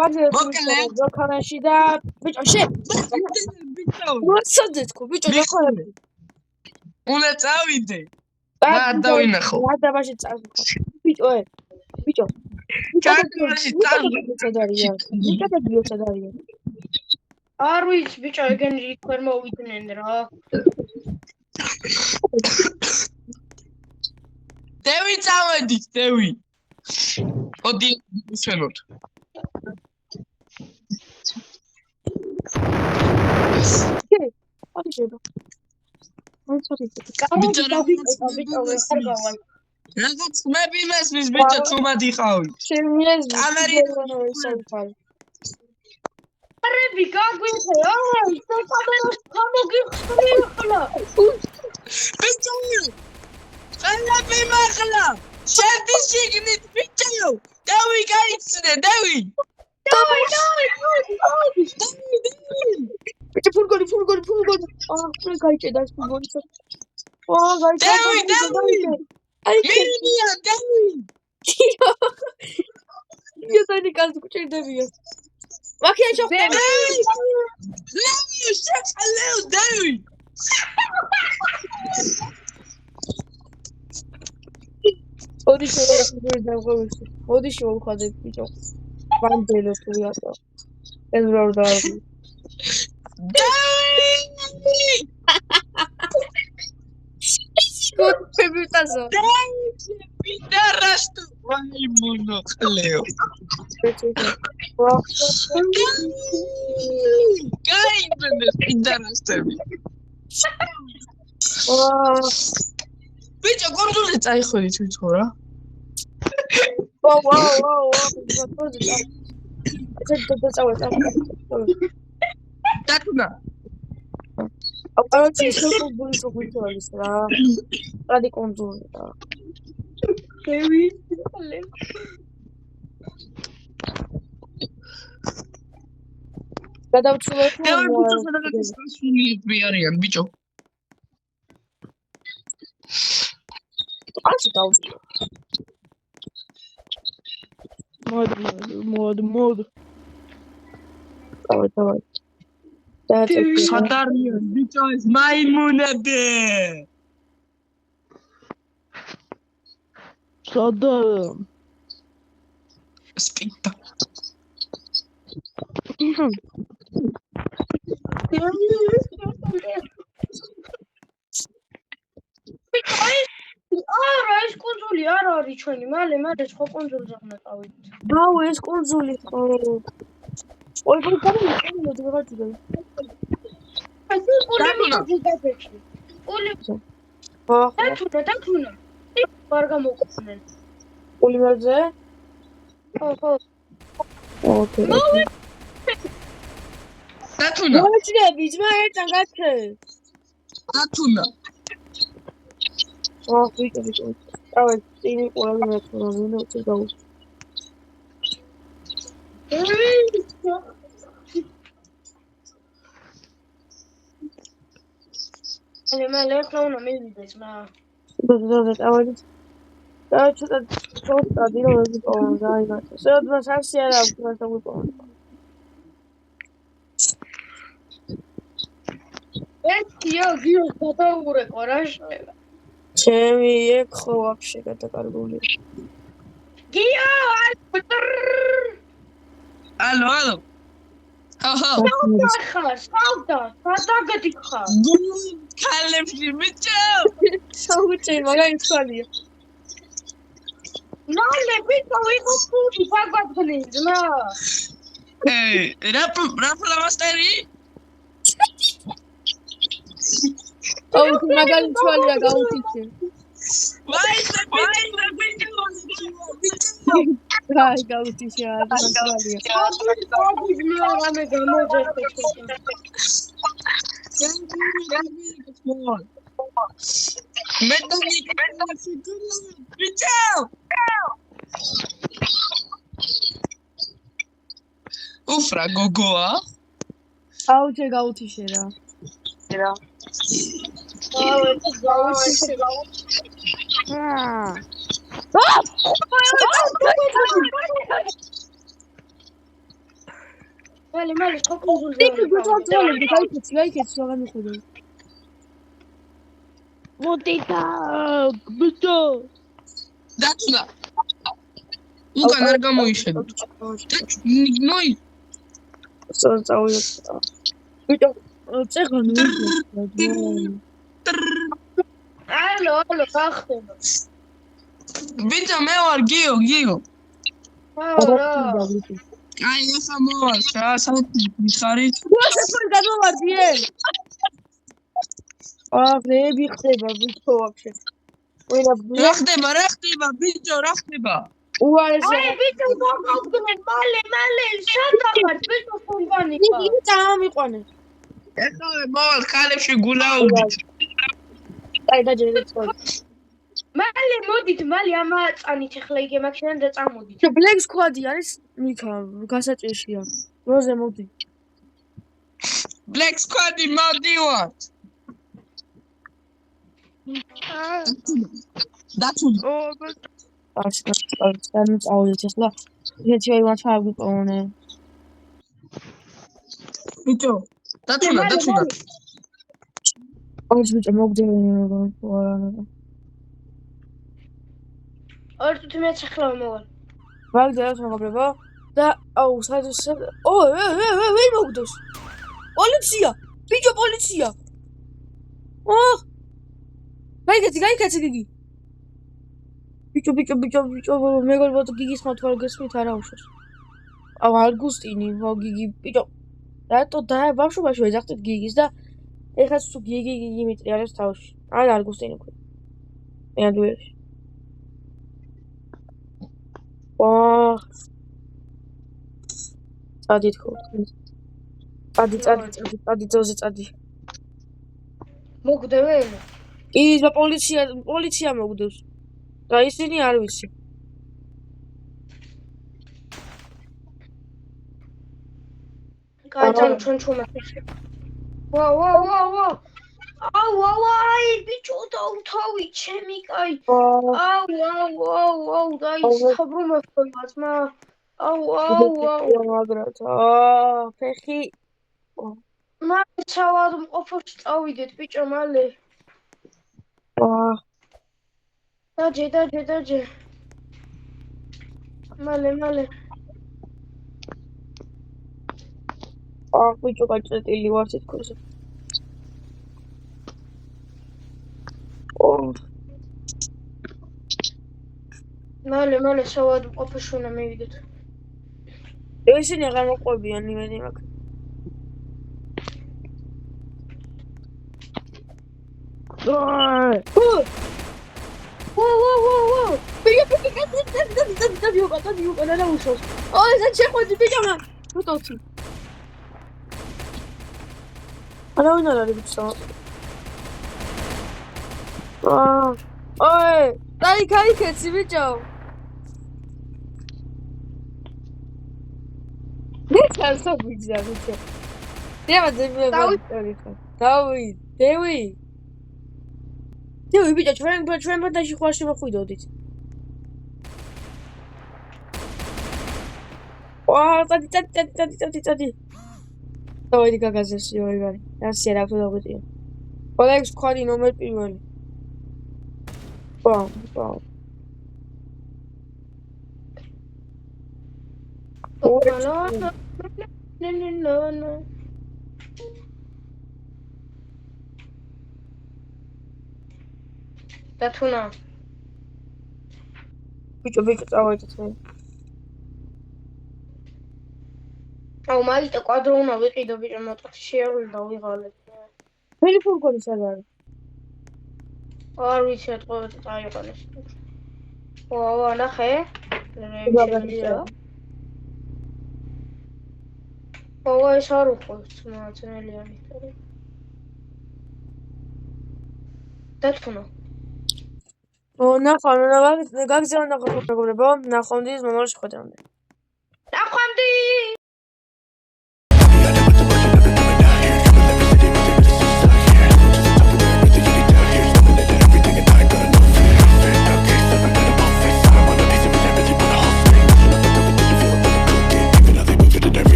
მოკლე ზოქანაში და ბიჭო შე ბიჭო მოსაძეთქო ბიჭო ზოქანაში უნდა წავიდე დავინახო გადაბაში წავიდე ბიჭო ბიჭო გადაბაში წავიდე გადაბაში არ ვიცი ბიჭო ეგენ იქ ვერ მოვიდნენ რა დევი წავედით დევი ოდი ისვენოთ რაღაც მები მესმის ბიჭო თუმად იყავი არები გაგვიხე აი კამერას გამოგიხრი ახლა ბიჭო ყალები მაღლა შედი შიგნით ბიჭო დავი გაიცნე დავი ბიჭო ფურგოლი აა გაიჭედა ეს ფურგოლი დავი მირია დავი იოსანი კაცი გჭირდებია მაქია შეხტები ლევი შეხალეო დავი ოდი შევახდები ოდი შევახდები ბიჭო ვანდელო თუ რატო ეს რა დავი კოტფებიტაზო პიდარასტო ვაი მონოკლეო გაინდენე პიდარასტები ბიჭო კონძულზე წაიხვედით ვიცხო რა ვაუ დათუნა აბა შეიძლება გულისხმობს რა რადი კონძული და დევი გადავწუვებ ბიჭო არიან ბიჭო ასე დავწუვებ მოდ დავай სადარიან ბიჭო ეს მაიმუნები სადა სპიტა არა ეს კონძული არ არის ჩვენი მალე სხვა კონძულზე უნდა წავიდეთ დაუ ეს კონძული ხო ой გამომიყვანოთ ვიღაცა აი დათუნა ვარ გამოყვნენ პოლიმერზე ხო ოკეი დათუნა მოიჭრები ძმა ერთად გაქრე დათუნა ვიკები დავай წინი ყველა მეცხრა მინუტი დაუ მალე ახლა უნდა მივიდეს მა და ცოტა ჩოვტადი რომ ვიპოვო გაიგე სადღაც არსი არ აქვს მას ვიპოვო ეთიო გიო გადაურე ყორაშელა ჩემი ეგ ხო ვაფშე გადაკარგული გიო ალო ჰო სავდა სადაგეთი ხარ ქალებში ბიჭო საუჭი მაგარი თვალია მალე ბიჭო ვიღო ფული გაგვაძლი ძმა რა ფლამასტერი მაგარი თვალია გაუთიცე ვაი რა გაუთიცე რამე გამოძერხე ბიჭო უფრა გოგოა აუჯე გაუთიშე რა მალე ხო კონსოლზე იქ გუწავწოლები, გაიქეცი, აღარ მიხედავ. მოდი და ბიჭო. დაწუნა. უკან არ გამოიშვება. ნოი. წავიდე. ბიჭო, წეღანი. ალო, გახდება. ბიჭო, მე ვარ გიო. არა. აი, ახლა მოვალ, რა ხარით? გასული გადმოვარდიე. ვები ხდება ბიჭო ვაფშე. რა ხდება, ბიჭო, რა ხდება? უარესია. აი, ბიჭო, გავგავდნენ, მალე, შანდა ხარ, ბიჭო, კომპანია. იგი წამიყვანე. ეხლა მოვალ ხალებში გულაუდით. აი, დაჯერეთ ხოლმე. მალე მოდით, ამაწანით ახლა იგე მაქინან და წამოდით. Black Squad-ი არის მიქა, გასაჭირშია. როზე მოდი. Black Squad-ი მოდივარ. დაწუნ. არ წავიდეთ ახლა. ერთი აი მათ აღიყვანე. ბიჭო, დაწუნა. ოღონდ ბიჭო მოგდენია რა. ორ თუთი მეც ახლა მოვალ. ვაგდეროთ მოგებრო და აუ სადაც ვეი მოგდოს. პოლიცია! ბიჭო პოლიცია! გაიქეცი გიგი. ბიჭო მეგობრებო გიგის მოთვალ გესმით არა უშავს. აუ არგუსტინი გიგი ბიჭო. რატო და ბავშვობაში ვეძახდით გიგის და ეხლა თუ გიგი იმიტრი არის თავში. არა არგუსტინი ქვია. მეადუერში. წადით ხო. წადი. მოგდევენ? ის პოლიცია მოგდევს. და ისინი არ ვიცი. გაიძალო ჩვენ ჩუმეთში. ვა. აი, ბიჭო, დავთავი, ჩემი კაი. აუ, დაისაბრუნე ხოლმე. აუ. მაგრად. ფეხი. მალე საავადმყოფოში წავიდეთ, ბიჭო, მალე. დაჯე. მალე. ბიჭო გაჭრეტილი ვარ თითქოს. მალე საავადმყოფოში უნდა მივიდეთ. ისინი აღარ მოყვებიან იმედი მაქვს. Whoa! Davi ukana na ušos. Oj, začekaj, biežame. Gotovci. Ale ona radi bića. Oj, daj kaj si viđao. Ne znam što bića. Nema da mi je Dewi, bića, ჩვენ ბადაში ხვარში მოხვიდოდით. წადი. დავიდი გაგაზეს იოივარი. რასია რა ვთქვი. Black Squad-ი ნომერ პირველი. Bom. No. დათუნა. ბიჭო, წავედით მე. აუ, მაგიტო კვადრო უნდა ვიყიდო, ბიჭო, მოწყი შეავიდე და ვიღალეთ. მელი ფურგონი სად არის? არ ვიცი, ეთყობეთ წაიყანეს. ნახე. ეს არ უხობს, ძნელიანი. დათუნა. ნახავ, გაგზავნა მეგობრებო, ნახვამდის მომავალში ხვდებით. ნახვამდის!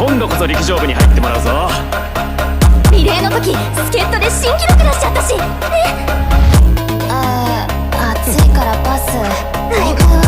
今度こそ陸上部に入ってもらうぞ。リレーの時助っ人で新記録出しちゃったし。暑いからパス。大会は